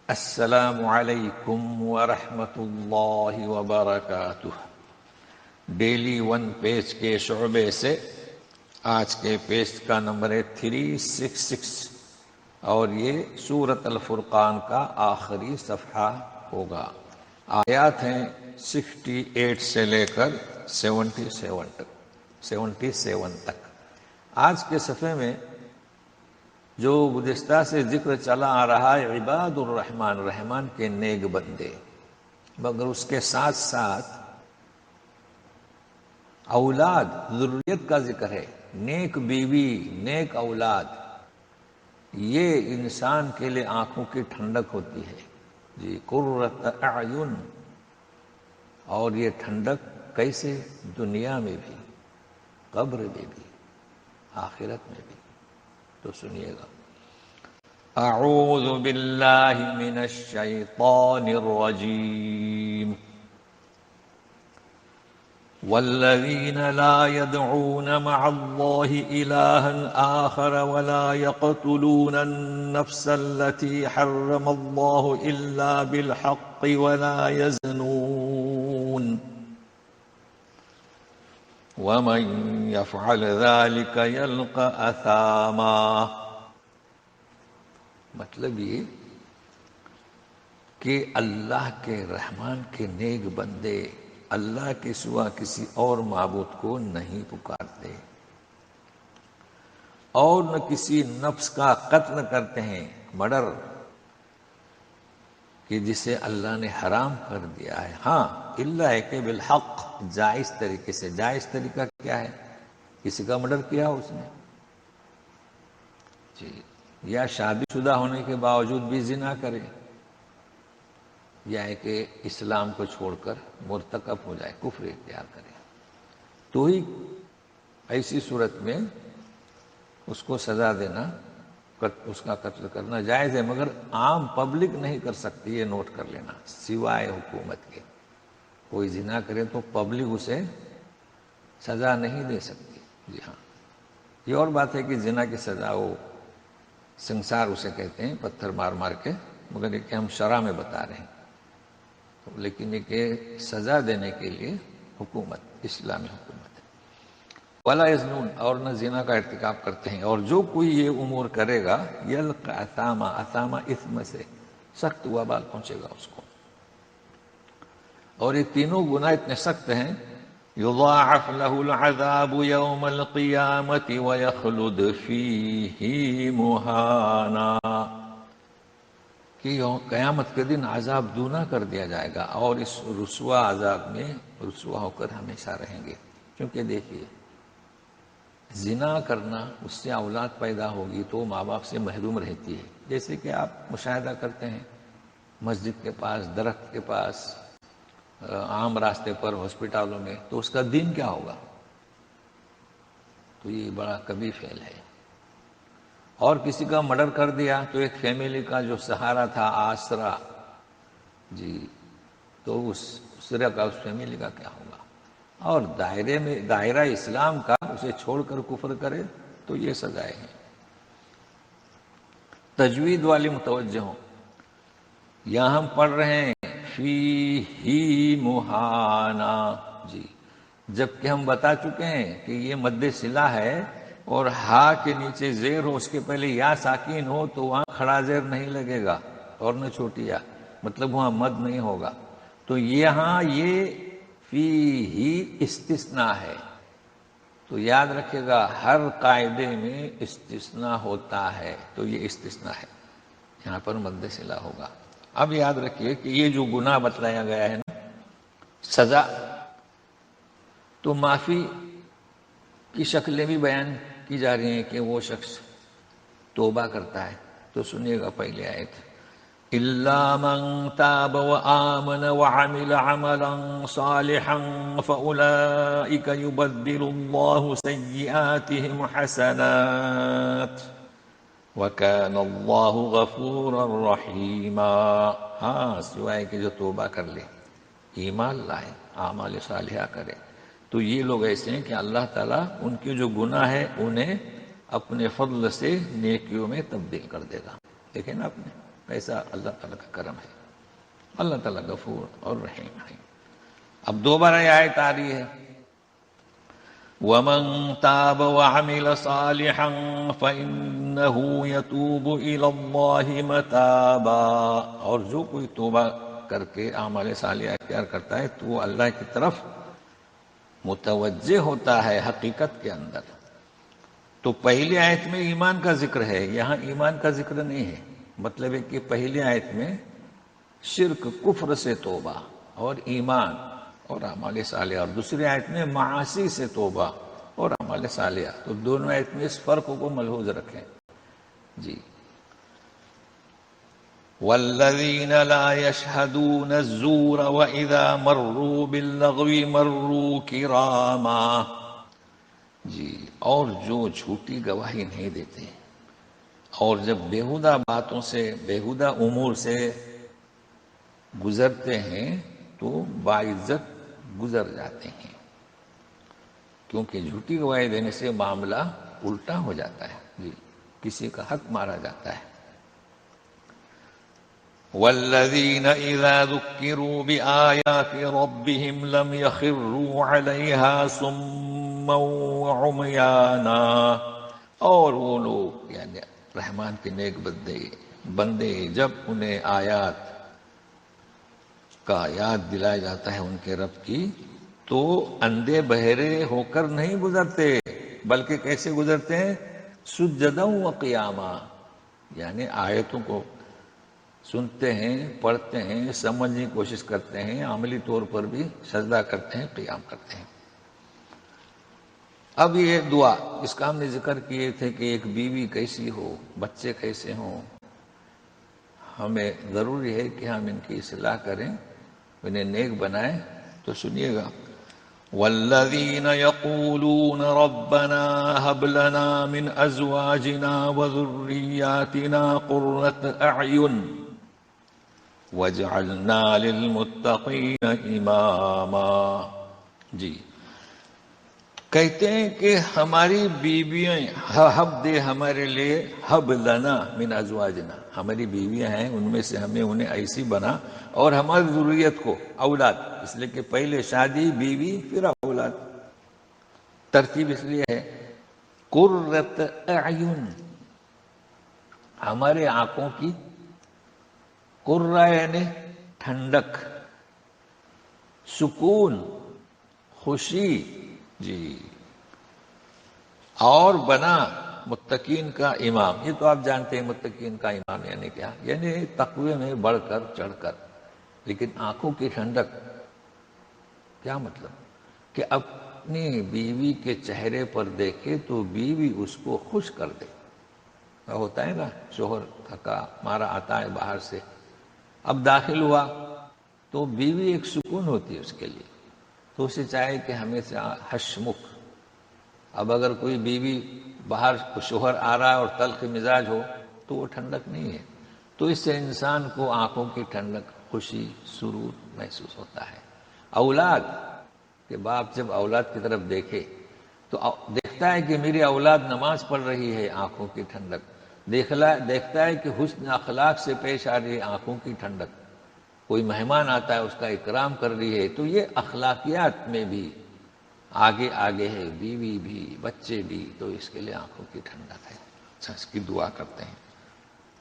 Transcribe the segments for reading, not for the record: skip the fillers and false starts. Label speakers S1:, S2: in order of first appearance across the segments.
S1: السلام علیکم ورحمۃ اللہ وبرکاتہ۔ ڈیلی ون پیج کے شعبے سے آج کے پیج کا نمبر ہے 366 اور یہ سورۃ الفرقان کا آخری صفحہ ہوگا۔ آیات ہیں 68 سے لے کر 77 تک۔ آج کے صفحے میں جو گزشتہ سے ذکر چلا آ رہا ہے عباد الرحمن، رحمان کے نیک بندے، مگر اس کے ساتھ ساتھ اولاد ذریت کا ذکر ہے، نیک بیوی، نیک اولاد، یہ انسان کے لیے آنکھوں کی ٹھنڈک ہوتی ہے جی، قرۃ اعین۔ اور یہ ٹھنڈک کیسے؟ دنیا میں بھی، قبر میں بھی، آخرت میں بھی۔ تو سنیے گا، اعوذ باللہ من الشیطان الرجیم، والذین لا يدعون مع اللہ الہا آخر ولا يقتلون النفس التي حرم اللہ الا بالحق ولا يزنون ومن يفعل ذلك يلقى اثاما۔ مطلب یہ کہ اللہ کے رحمان کے نیک بندے اللہ کے سوا کسی اور معبود کو نہیں پکارتے اور نہ کسی نفس کا قتل کرتے ہیں، مرڈر، کہ جسے اللہ نے حرام کر دیا ہے، ہاں الا ہے کہ بالحق، جائز طریقے سے۔ جائز طریقہ کیا ہے؟ کسی کا مرڈر کیا اس نے جی، یا شادی شدہ ہونے کے باوجود بھی زنا کرے، یا ہے کہ اسلام کو چھوڑ کر مرتکب ہو جائے، کفر اختیار کرے، تو ہی ایسی صورت میں اس کو سزا دینا، اس کا قتل کرنا جائز ہے، مگر عام پبلک نہیں کر سکتی، یہ نوٹ کر لینا، سوائے حکومت کے۔ کوئی زنا کرے تو پبلک اسے سزا نہیں دے سکتی جی ہاں۔ یہ اور بات ہے کہ زنا کی سزا وہ سنسار اسے کہتے ہیں، پتھر مار مار کے، مگر یہ کہ ہم شرع میں بتا رہے ہیں، لیکن یہ کہ سزا دینے کے لیے حکومت، اسلامی حکومت۔ ولا یزنون، اور نہ زنا کا ارتکاب کرتے ہیں، اور جو کوئی یہ امور کرے گا یلقى اثاما، اثاما اثم سے سخت وبال پہنچے گا اس کو۔ اور یہ تینوں گناہ اتنے سخت ہیں، یضاعف له العذاب یوم القیامت ویخلد فیہ مہانا، کہ قیامت کے دن عذاب دونا کر دیا جائے گا اور اس رسوا عذاب میں رسوا ہو کر ہمیشہ رہیں گے۔ کیونکہ دیکھیے، زنا کرنا، اس سے اولاد پیدا ہوگی تو ماں باپ سے محروم رہتی ہے۔ جیسے کہ آپ مشاہدہ کرتے ہیں مسجد کے پاس، درخت کے پاس، عام راستے پر، ہاسپٹلوں میں، تو اس کا دین کیا ہوگا؟ تو یہ بڑا کبھی فعل ہے۔ اور کسی کا مرڈر کر دیا تو ایک فیملی کا جو سہارا تھا، آسرا جی، تو اس اسرے کا، اس فیملی کا کیا ہوگا؟ اور دائرے میں، دائرہ اسلام کا اسے چھوڑ کر کفر کرے تو یہ سزائیں ہیں۔ تجوید والی متوجہ ہوں، یہاں ہم پڑھ رہے ہیں فیہ مہانا جی، جبکہ ہم بتا چکے ہیں کہ یہ مد صلہ ہے، اور ہا کے نیچے زیر ہو، اس کے پہلے یا ساکین ہو تو وہاں کھڑا زیر نہیں لگے گا، اور نہ چھوٹی یا، مطلب وہاں مد نہیں ہوگا۔ تو یہاں یہ فیہ استثناء ہے، تو یاد رکھے گا ہر قاعدے میں استثناء ہوتا ہے، تو یہ استثناء ہے، یہاں پر مد صلہ ہوگا۔ اب یاد رکھیے کہ یہ جو گناہ بتلایا گیا ہے نا، سزا، تو معافی کی شکلیں بھی بیان کی جا رہی ہیں کہ وہ شخص توبہ کرتا ہے۔ تو سنیے گا پہلے آیت، إِلَّا مَن تَابَ وَآمَنَ وَعَمِلَ عَمَلًا صَالِحًا فَأُولَئِكَ يُبَدِّلُ اللَّهُ سَيِّئَاتِهِمْ حَسَنَاتٍ وَكَانَ اللَّهُ غَفُورًا رَحِيمًا۔ ہاں، سوائے کہ جو توبہ کر لے، ایمان لائے، اعمال صالحہ کرے، تو یہ لوگ ایسے ہیں کہ اللہ تعالیٰ ان کے جو گناہ ہے انہیں اپنے فضل سے نیکیوں میں تبدیل کر دے گا۔ دیکھیں نا آپ نے، ایسا اللہ تعالیٰ کا کرم ہے. اللہ تعالیٰ غفور اور رحیم ہے. اب دوبارہ یہ آیت آ رہی ہے وَمَن تَابَ وَعَمِلَ صَالِحًا فَإِنَّهُ يَتُوبُ إِلَى اللَّهِ مَتَابًا. اور جو کوئی توبہ کر کے اعمال صالحہ اختیار کرتا ہے تو وہ اللہ کی طرف متوجہ ہوتا ہے حقیقت کے اندر. تو پہلی آیت میں ایمان کا ذکر ہے، یہاں ایمان کا ذکر نہیں ہے. مطلب ہے کہ پہلی آیت میں شرک کفر سے توبہ اور ایمان اور اعمال صالحہ، اور دوسری آیت میں معاصی سے توبہ اور اعمال صالحہ. تو دونوں آیت میں اس فرق کو ملحوظ رکھیں جی. والذین لا یشہدون الزور واذا مروا باللغو مروا کراما. جی، اور جو جھوٹی گواہی نہیں دیتے اور جب بیہودہ باتوں سے بیہودہ امور سے گزرتے ہیں تو باعزت گزر جاتے ہیں، کیونکہ جھوٹی گواہی دینے سے معاملہ الٹا ہو جاتا ہے جی، کسی کا حق مارا جاتا ہے. والذین اذا ذکروا بآیات ربهم لم یخروا علیہا صما وعمیانا. اور وہ لوگ یعنی رحمان کے نیک بندے جب انہیں آیات کا یاد دلایا جاتا ہے ان کے رب کی تو اندھے بہرے ہو کر نہیں گزرتے، بلکہ کیسے گزرتے ہیں؟ سجدا و قیاما، یعنی آیتوں کو سنتے ہیں، پڑھتے ہیں، سمجھنے کی کوشش کرتے ہیں، عملی طور پر بھی سجدہ کرتے ہیں، قیام کرتے ہیں. اب یہ دعا اس کا ہم نے ذکر کیے تھے کہ ایک بیوی کیسی ہو، بچے کیسے ہوں. ہمیں ضروری ہے کہ ہم ان کی اصلاح کریں، انہیں نیک بنائیں. تو سنیے گا والذین یقولون ربنا هب لنا من ازواجنا وذریاتنا قرۃ اعین واجعلنا للمتقین اماما. جی، کہتے ہیں کہ ہماری بیویاں حب دے ہمارے لیے، حب لنا من ازواجنا، ہماری بیویاں ہیں ان میں سے ہمیں انہیں ایسی بنا، اور ہماری ذریت کو اولاد، اس لیے کہ پہلے شادی بیوی پھر اولاد، ترتیب اس لیے ہے. قرۃ اعین، ہمارے آنکھوں کی، قرہ یعنی ٹھنڈک، سکون، خوشی جی. اور بنا متقین کا امام. یہ تو آپ جانتے ہیں متقین کا امام یعنی کیا، یعنی تقوی میں بڑھ کر چڑھ کر. لیکن آنکھوں کی ٹھنڈک کیا مطلب؟ کہ اپنی بیوی کے چہرے پر دیکھے تو بیوی اس کو خوش کر دے. ہوتا ہے نا، شوہر تھکا مارا آتا ہے باہر سے، اب داخل ہوا تو بیوی ایک سکون ہوتی ہے اس کے لیے، تو اسے چاہے کہ ہمیشہ ہشمکھ. اب اگر کوئی بیوی باہر شوہر آ رہا ہے اور تلخ مزاج ہو تو وہ ٹھنڈک نہیں ہے. تو اس سے انسان کو آنکھوں کی ٹھنڈک، خوشی، سرور محسوس ہوتا ہے. اولاد کہ باپ جب اولاد کی طرف دیکھے تو دیکھتا ہے کہ میری اولاد نماز پڑھ رہی ہے، آنکھوں کی ٹھنڈک. دیکھتا ہے کہ حسن اخلاق سے پیش آ رہی ہے، آنکھوں کی ٹھنڈک. کوئی مہمان آتا ہے اس کا اکرام کر رہی ہے، تو یہ اخلاقیات میں بھی آگے آگے ہے، بیوی بھی بچے بھی، تو اس کے لیے آنکھوں کی ٹھنڈک ہے. اچھا، اس کی دعا کرتے ہیں.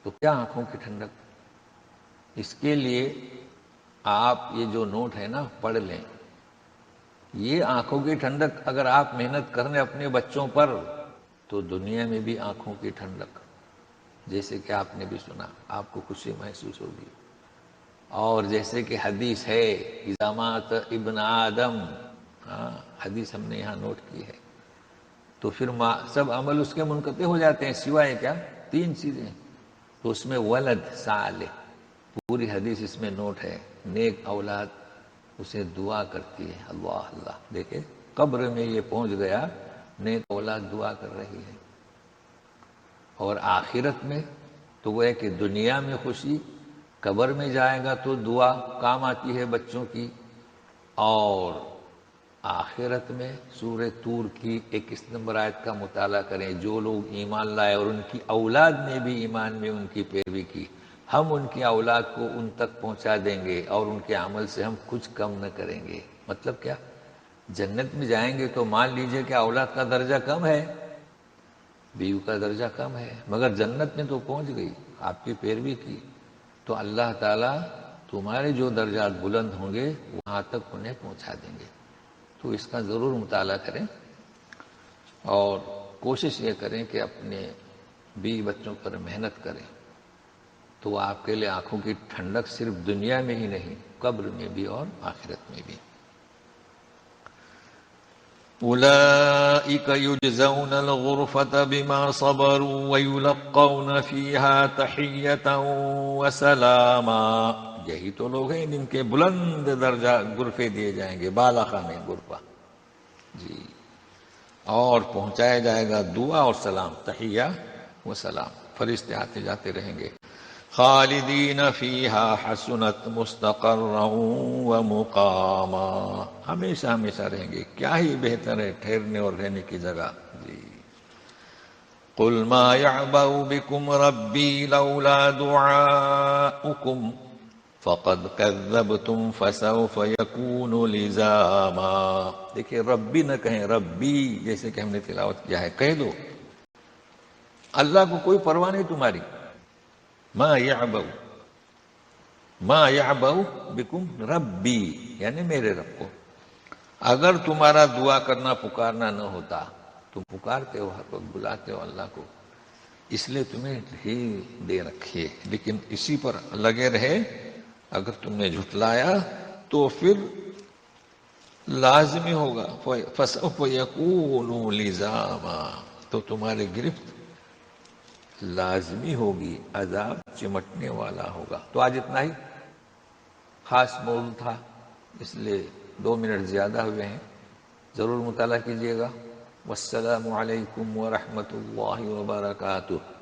S1: تو کیا آنکھوں کی ٹھنڈک؟ اس کے لیے آپ یہ جو نوٹ ہے نا پڑھ لیں. یہ آنکھوں کی ٹھنڈک اگر آپ محنت کریں اپنے بچوں پر تو دنیا میں بھی آنکھوں کی ٹھنڈک، جیسے کہ آپ نے بھی سنا، آپ کو خوشی محسوس ہوگی. اور جیسے کہ حدیث ہے ازامات ابن آدم، حدیث ہم نے یہاں نوٹ کی ہے، تو پھر سب عمل اس کے منقطع ہو جاتے ہیں سوائے کیا؟ 3 چیزیں. تو اس میں ولد صالح، پوری حدیث اس میں نوٹ ہے. نیک اولاد اسے دعا کرتی ہے. اللہ اللہ، دیکھے قبر میں یہ پہنچ گیا، نیک اولاد دعا کر رہی ہے. اور آخرت میں تو وہ ہے کہ دنیا میں خوشی، قبر میں جائے گا تو دعا کام آتی ہے بچوں کی. اور آخرت میں سورہ طور کی 21 نمبر آیت کا مطالعہ کریں. جو لوگ ایمان لائے اور ان کی اولاد نے بھی ایمان میں ان کی پیروی کی ہم ان کی اولاد کو ان تک پہنچا دیں گے اور ان کے عمل سے ہم کچھ کم نہ کریں گے۔ مطلب کیا؟ جنت میں جائیں گے تو مان لیجئے کہ اولاد کا درجہ کم ہے، بیوی کا درجہ کم ہے، مگر جنت میں تو پہنچ گئی، آپ کی پیروی کی، تو اللہ تعالیٰ تمہارے جو درجات بلند ہوں گے وہاں تک انہیں پہنچا دیں گے۔ تو اس کا ضرور مطالعہ کریں اور کوشش یہ کریں کہ اپنے بیوی بچوں پر محنت کریں، تو آپ کے لیے آنکھوں کی ٹھنڈک صرف دنیا میں ہی نہیں، قبر میں بھی اور آخرت میں بھی۔ أولئك يجزون الغرفة بما صبروا ويلقون فيها تحية وسلاما، یہی تو لوگ ہیں جن کے بلند درجہ غرفے دیے جائیں گے، بالا خانے غرفہ جی، اور پہنچایا جائے گا دعا اور سلام، تحیہ و سلام، فرشتے آتے جاتے رہیں گے۔ خالدین فیہا حسنت مستقرا و مقاما، ہمیشہ ہمیشہ رہیں گے، کیا ہی بہتر ہے ٹھہرنے اور رہنے کی جگہ جی۔ قل ما يعبأ بكم ربی لولا دعاؤکم فقد كذبتم فسوف يكون لزاما۔ دیکھیں ربی نہ کہیں، ربی جیسے کہ ہم نے تلاوت کیا ہے، کہہ دو اللہ کو کوئی پرواہ نہیں تمہاری۔ ما يعبأ بكم ربی یعنی میرے رب کو، اگر تمہارا دعا کرنا پکارنا نہ ہوتا، تم پکارتے ہو ہر وقت، بلاتے ہو اللہ کو، اس لیے تمہیں ہی دے رکھیے، لیکن اسی پر لگے رہے، اگر تم نے جھٹلایا تو پھر لازمی ہوگا، فسوف یکون لزاما، تو تمہاری گرفت لازمی ہوگی، عذاب چمٹنے والا ہوگا۔ تو آج اتنا ہی خاص موضوع تھا، اس لیے 2 منٹ زیادہ ہوئے ہیں، ضرور مطالعہ کیجیے گا۔ والسلام علیکم ورحمۃ اللہ وبرکاتہ۔